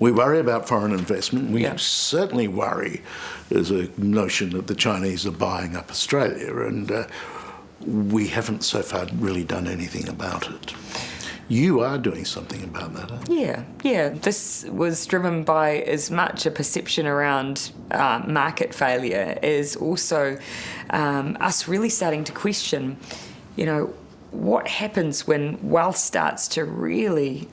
We worry about foreign investment. We Yeah. certainly worry there's a notion that the Chinese are buying up Australia, and we haven't so far really done anything about it. You are doing something about that, aren't you? Yeah. This was driven by as much a perception around market failure as also us really starting to question, what happens when wealth starts to really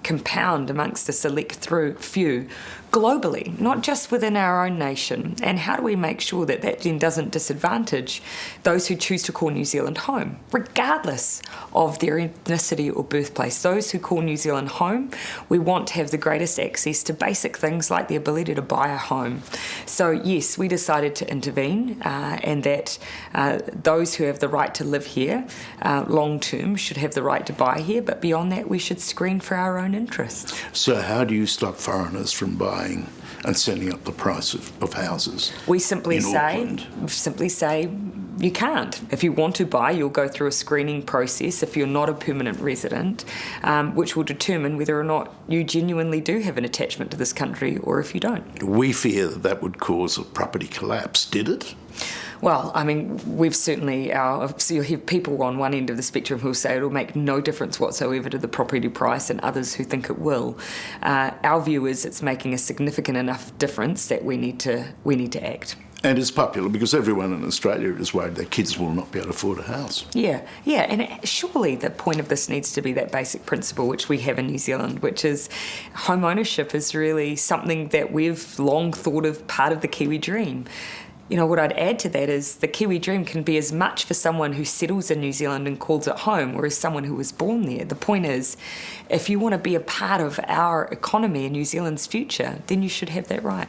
compound amongst a select few globally, not just within our own nation, and how do we make sure that that then doesn't disadvantage those who choose to call New Zealand home, regardless of their ethnicity or birthplace. Those who call New Zealand home, we want to have the greatest access to basic things like the ability to buy a home. So yes, we decided to intervene, and that those who have the right to live here long term should have the right to buy here, but beyond that we should screen for our own interests. So how do you stop foreigners from buying and sending up the price of houses? We simply say you can't. If you want to buy, you'll go through a screening process if you're not a permanent resident, which will determine whether or not you genuinely do have an attachment to this country or if you don't. We fear that would cause a property collapse. Did it? Well, I mean, we've certainly, so you'll have people on one end of the spectrum who'll say it'll make no difference whatsoever to the property price, and others who think it will. Our view is it's making a significant enough difference that we need to act. And it's popular because everyone in Australia is worried their kids will not be able to afford a house. Yeah, and surely the point of this needs to be that basic principle which we have in New Zealand, which is home ownership is really something that we've long thought of part of the Kiwi dream. What I'd add to that is the Kiwi dream can be as much for someone who settles in New Zealand and calls it home, or as someone who was born there. The point is, if you want to be a part of our economy and New Zealand's future, then you should have that right.